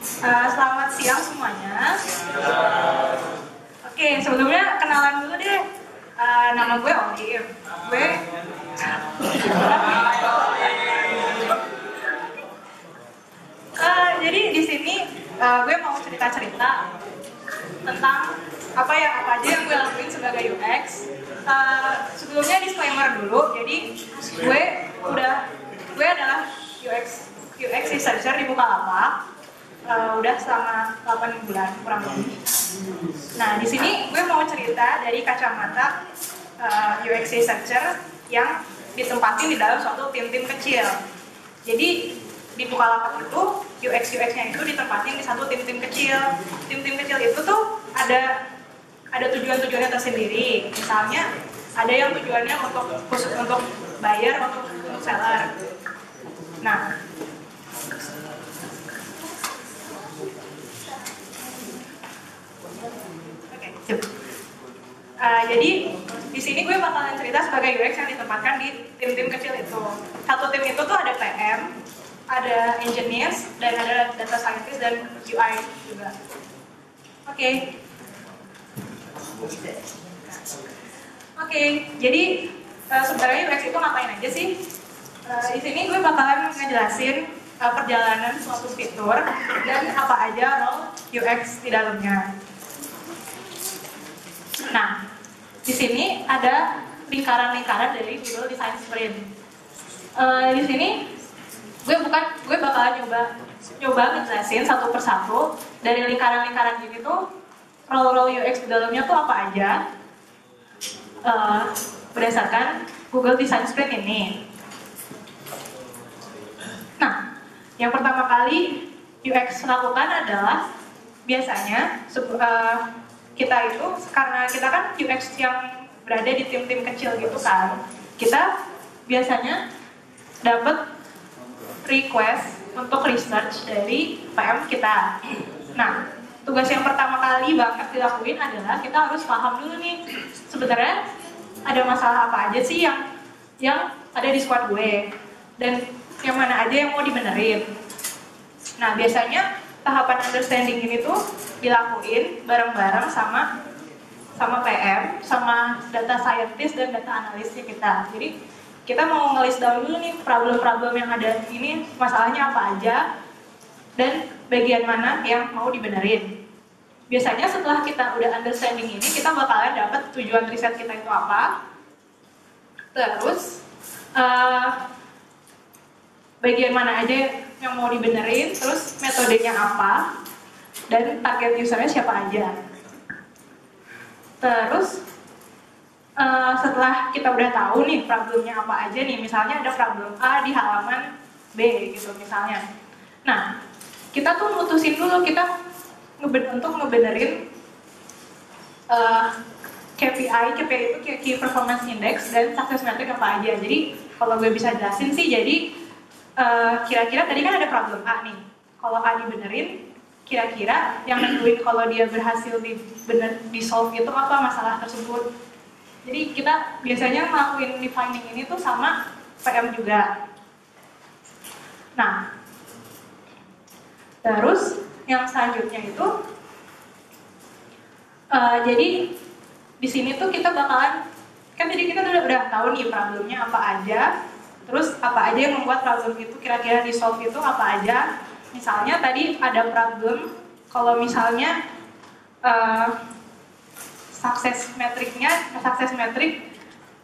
Selamat siang semuanya. Oke, sebelumnya kenalan dulu deh. Nama gue Olive. Jadi di sini gue mau cerita-cerita tentang apa aja yang gue lakuin sebagai UX. Sebelumnya disclaimer dulu. Jadi gue adalah UX researcher di Bukalapak. Udah selama 8 bulan kurang lebih. Nah, di sini gue mau cerita dari kacamata UX researcher yang ditempatin di dalam suatu tim-tim kecil. Jadi di Bukalapak itu UX-nya itu ditempatin di satu tim-tim kecil. Tim-tim kecil itu tuh ada tujuan-tujuannya tersendiri. Misalnya ada yang tujuannya khusus untuk buyer, untuk seller. Nah, jadi di sini gue bakalan cerita sebagai UX yang ditempatkan di tim-tim kecil itu. Satu tim itu tuh ada PM, ada engineers, dan ada data scientist dan UI juga. Oke, jadi sebenarnya UX itu ngapain aja sih? Di sini gue bakalan ngejelasin perjalanan suatu fitur dan apa aja role UX di dalamnya. Nah, di sini ada lingkaran-lingkaran dari Google Design Sprint. Di sini gue bakalan nyoba ngejelasin satu persatu dari lingkaran-lingkaran ini tuh role UX di dalamnya tuh apa aja berdasarkan Google Design Sprint ini. Nah, yang pertama kali UX lakukan adalah biasanya kita itu, karena kita kan UX yang berada di tim-tim kecil gitu kan, kita biasanya dapat request untuk research dari PM kita. Nah, tugas yang pertama kali banget dilakuin adalah kita harus paham dulu nih, sebenarnya ada masalah apa aja sih yang ada di squad gue, dan yang mana aja yang mau dibenerin. Nah, biasanya tahapan understanding ini tuh dilakuin bareng-bareng sama PM, sama data scientist dan data analisnya kita. Jadi kita mau ngelis down dulu nih problem-problem yang ada ini, masalahnya apa aja, dan bagian mana yang mau dibenerin. Biasanya setelah kita udah understanding ini, kita bakalan dapat tujuan riset kita itu apa, terus bagian mana aja yang mau dibenerin, terus metodenya apa, dan target usernya siapa aja. Terus setelah kita udah tahu nih problemnya apa aja nih, misalnya ada problem A di halaman B gitu misalnya. Nah, kita tuh mutusin dulu kita untuk ngebenerin KPI itu Key Performance Index dan Success Metric apa aja. Jadi kalau gue bisa jelasin sih, jadi kira-kira tadi kan ada problem A nih. Kalau A dibenerin, kira-kira yang nentuin kalau dia berhasil di solve itu apa masalah tersebut. Jadi kita biasanya ngelakuin defining ini tuh sama PM juga. Nah, terus yang selanjutnya itu jadi di sini tuh kita bakalan, kan jadi kita udah tahu nih problemnya apa aja, terus apa aja yang membuat problem itu kira-kira di solve itu apa aja. Misalnya tadi ada problem kalau misalnya success metric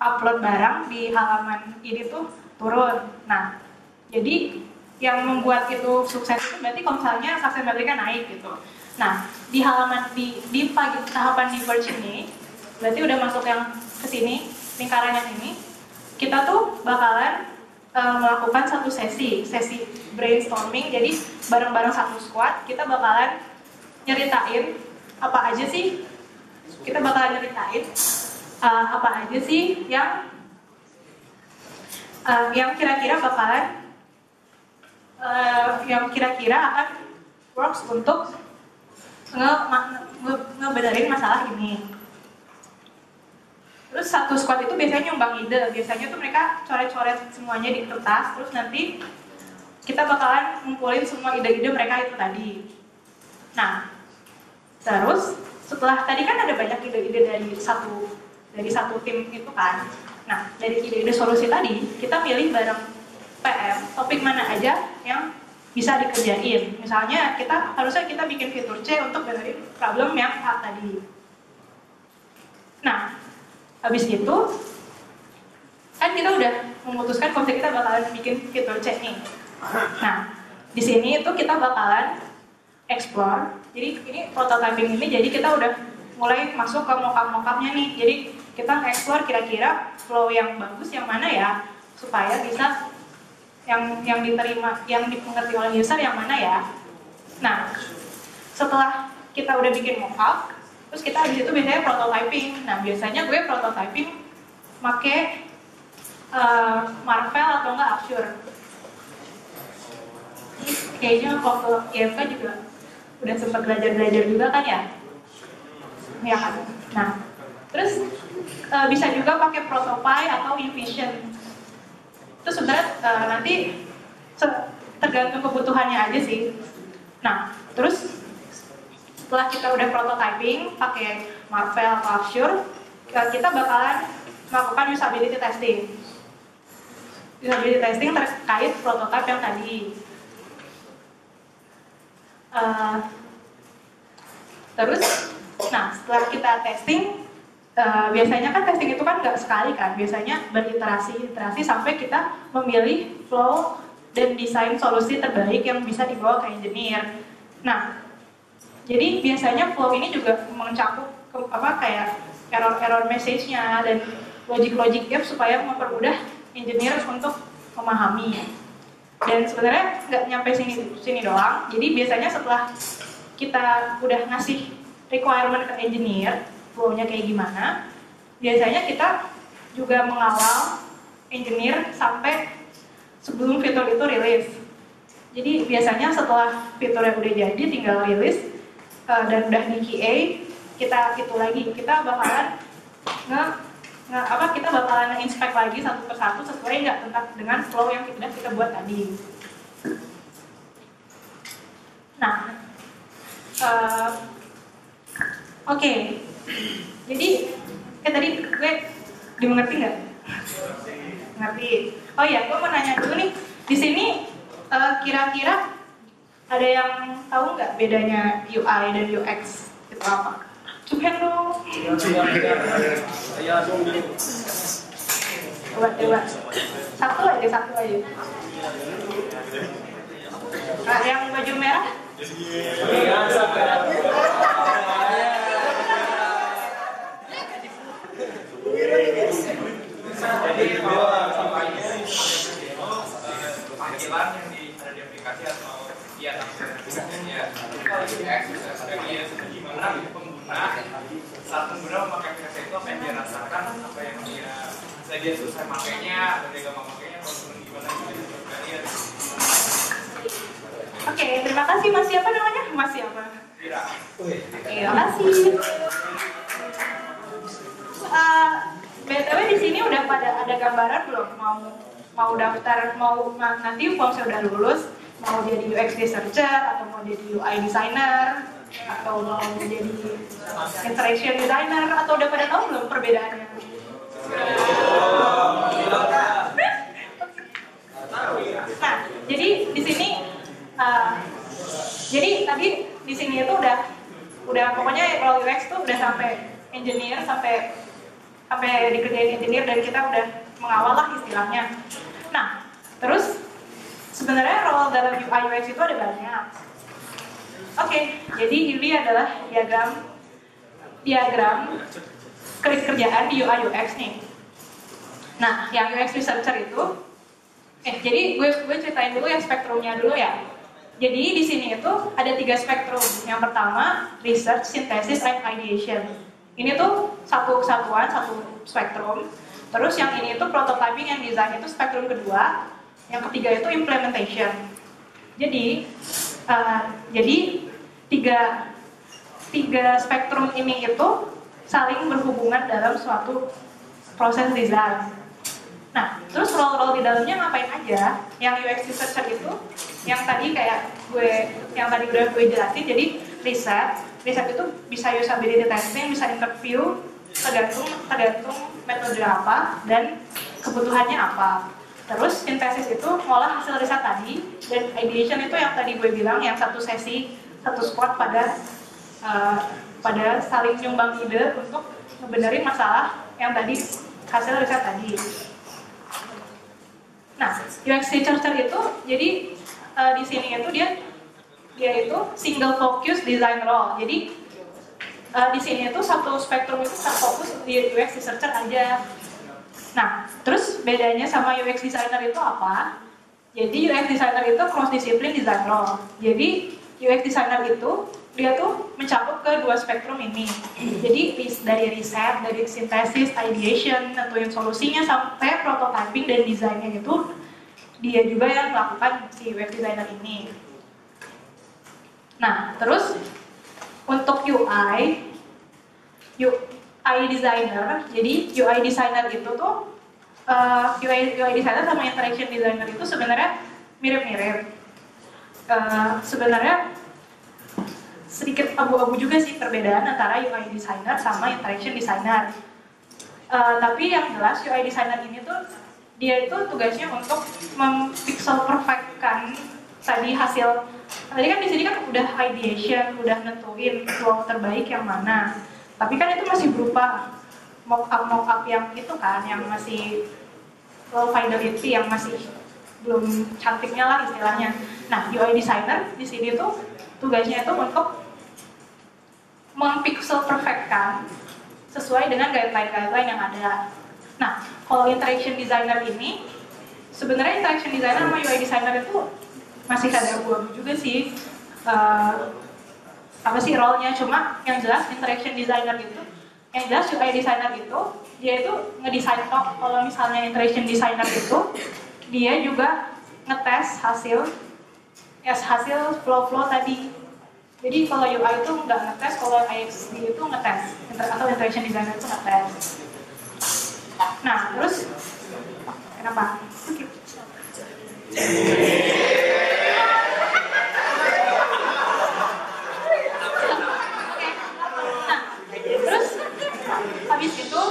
upload barang di halaman ini tuh turun. Nah, jadi yang membuat itu sukses itu berarti kalau misalnya success metricnya naik gitu. Nah, di halaman di tahapan diverge ini berarti udah masuk yang ke sini, lingkaran yang ini, kita tuh bakalan melakukan satu sesi brainstorming. Jadi bareng-bareng satu squad kita bakalan nyeritain apa aja sih yang kira-kira bakalan yang kira-kira akan works untuk ngebenerin masalah ini. Terus satu squad itu biasanya nyumbang ide, biasanya tuh mereka coret-coret semuanya di kertas, terus nanti kita bakalan ngumpulin semua ide-ide mereka itu tadi. Nah, terus setelah tadi kan ada banyak ide-ide dari satu tim itu kan. Nah, dari ide-ide solusi tadi, kita pilih bareng PM topik mana aja yang bisa dikerjain. Misalnya harusnya kita bikin fitur C untuk benerin problem yang A tadi. Nah, habis itu kan kita udah memutuskan kalau kita bakalan bikin fitur C nih. Nah, di sini itu kita bakalan explore. Jadi ini prototyping ini, jadi kita udah mulai masuk ke mockup-mockupnya nih. Jadi kita explore kira-kira flow yang bagus yang mana ya, supaya bisa yang diterima, yang dimengerti oleh user yang mana ya. Nah, setelah kita udah bikin mockup, terus kita habis itu biasanya prototyping. Nah, biasanya gue prototyping pakai Marvel atau enggak Azure. Kayaknya waktu IMK juga udah sempat belajar juga kan ya? Ya kan? Nah, terus bisa juga pakai Protopy atau Envision. Itu sebenarnya nanti tergantung kebutuhannya aja sih. Nah, terus setelah kita udah prototyping pakai Marvel atau Azure, kita bakalan melakukan usability testing. Usability testing terkait prototype yang tadi. Terus, nah setelah kita testing, biasanya kan testing itu kan nggak sekali kan, biasanya beriterasi sampai kita memilih flow dan desain solusi terbaik yang bisa dibawa ke engineer. Nah, jadi biasanya flow ini juga mencakup kayak error message-nya dan logic gap supaya mempermudah engineer untuk memahami. Dan sebenarnya nggak nyampe sini doang. Jadi biasanya setelah kita udah ngasih requirement ke engineer, flow-nya kayak gimana, biasanya kita juga mengawal engineer sampai sebelum fitur itu rilis. Jadi biasanya setelah fiturnya udah jadi, tinggal rilis dan udah di QA, kita bakalan kita bakalan inspect lagi satu persatu sesuai nggak dengan flow yang kita buat tadi. Nah, oke. Jadi tadi gue dimengerti nggak? Ngerti. Oh ya, gue mau nanya dulu nih. Di sini kira-kira ada yang tahu nggak bedanya UI dan UX itu apa? Coba dong. Coba. Satu aja. Nah, yang baju merah? Jadi kalau sampainya panggilan yang ada di aplikasi atau ya aplikasinya. Kalau UX experience gimana pengguna saat pengguna memakai aplikasi itu apa yang dia rasakan, apa yang dia susah makainya, atau dia gak memakainya, atau gimana gitu kalian. Oke, terima kasih Mas siapa namanya? Mas siapa? Ira. Terima kasih. BTW di sini udah pada ada gambaran belum mau daftar, nanti kalau saya udah lulus mau jadi UX researcher atau mau jadi UI designer atau mau jadi interaction designer atau udah pada tahu belum perbedaannya? Nah, jadi di sini jadi tadi di sini itu udah pokoknya kalau UX tuh udah sampai engineer sampai dikerjain engineer dan kita udah mengawal lah istilahnya. Nah, terus sebenarnya role dalam UI UX itu ada banyak. Oke, jadi ini adalah diagram kerjaan di UI UX nih. Nah, yang UX researcher itu jadi gue ceritain dulu ya spektrumnya dulu ya. Jadi di sini itu ada 3 spektrum. Yang pertama, research, synthesis, and ideation. Ini tuh satu kesatuan, satu spektrum. Terus yang ini itu prototyping and design itu spektrum kedua. Yang ketiga itu implementation. Jadi tiga spektrum ini itu saling berhubungan dalam suatu proses desain. Nah, terus role-role di dalamnya ngapain aja? Yang UX researcher itu, yang tadi udah gue jelasin, jadi riset itu bisa usability testing, bisa interview, tergantung metode apa dan kebutuhannya apa. Terus sintesis itu ngolah hasil riset tadi, dan ideation itu yang tadi gue bilang, yang satu sesi, satu squad pada saling nyumbang ide untuk ngebenerin masalah yang tadi hasil riset tadi. Nah, UX researcher itu jadi di sini itu dia itu single focus design role. Jadi di sini itu satu spektrum itu terfokus di UX researcher aja. Nah, terus bedanya sama UX designer itu apa? Jadi UX designer itu cross discipline design role. Jadi UX designer itu dia tuh mencakup ke dua spektrum ini. Jadi dari riset, dari sintesis, ideation, nentuin solusinya sampai prototyping dan desainnya itu dia juga yang melakukan si UX designer ini. Nah, terus untuk UI designer, jadi UI designer itu tuh UI designer sama interaction designer itu sebenarnya mirip-mirip. Sebenarnya sedikit abu-abu juga sih perbedaan antara UI designer sama interaction designer. Tapi yang jelas UI designer ini tuh dia itu tugasnya untuk mempixel perfectkan tadi hasil. Tadi kan di sini kan udah ideation, udah nentuin flow terbaik yang mana. Tapi kan itu masih berupa mock-up yang itu kan, yang masih low fidelity, yang masih belum cantiknya lah istilahnya. Nah, UI designer di sini tuh tugasnya itu untuk mempixel perfectkan sesuai dengan guideline yang ada. Nah, kalau interaction designer ini, sebenarnya interaction designer sama UI designer itu masih ada abu-abu juga sih. Apa sih role-nya? Cuma yang jelas interaction designer itu, yang jelas UI designer itu, dia itu ngedesain talk. Kalau misalnya interaction designer itu, dia juga ngetes hasil flow tadi. Jadi kalau UI itu nggak ngetes, kalau IXD itu ngetes, atau interaction designer itu ngetes. Nah, terus kenapa? Okay. Nah, terus habis itu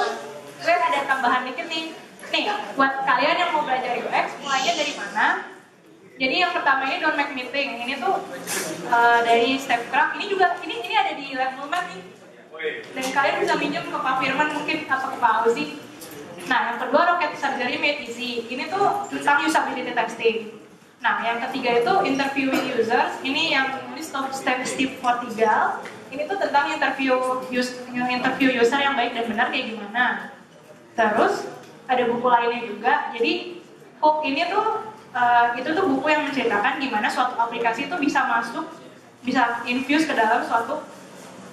gue ada tambahan dikit nih. Nih, buat kalian yang mau belajar UX, mulainya dari mana? Jadi yang pertama ini don't make meeting. Ini tuh dari Steve Krug. Ini ada di level map nih. Dan kalian bisa minjem ke Pak Firman mungkin atau ke Pak Auzi. Nah, yang kedua Rocket Surgery Made Easy. Ini tuh tentang usability testing. Nah, yang ketiga itu interviewing users. Ini yang nulis Steve Portigal. Ini tuh tentang interview user yang baik dan benar kayak gimana. Terus ada buku lainnya juga. Jadi Hook ini tuh itu tuh buku yang menceritakan gimana suatu aplikasi itu bisa infuse ke dalam suatu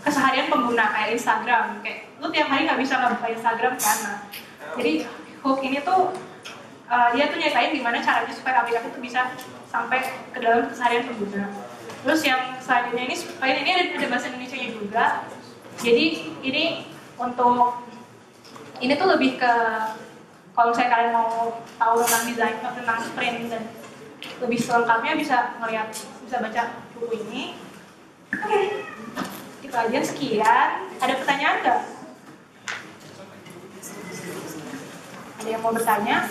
keseharian pengguna kayak Instagram. Kayak lu tiap hari nggak bisa ngebuka Instagram kan? Nah, jadi Hook ini tuh dia tuh nyeritain gimana caranya supaya aplikasi itu bisa sampai ke dalam keseharian pengguna. Terus yang selanjutnya ini ada bahasa Indonesianya juga. Jadi ini tuh lebih ke kalau misalnya kalian mau tahu tentang desain, tentang sprint dan lebih selengkapnya bisa baca buku ini. Oke, itu aja sekian. Ada pertanyaan nggak? Ada yang mau bertanya?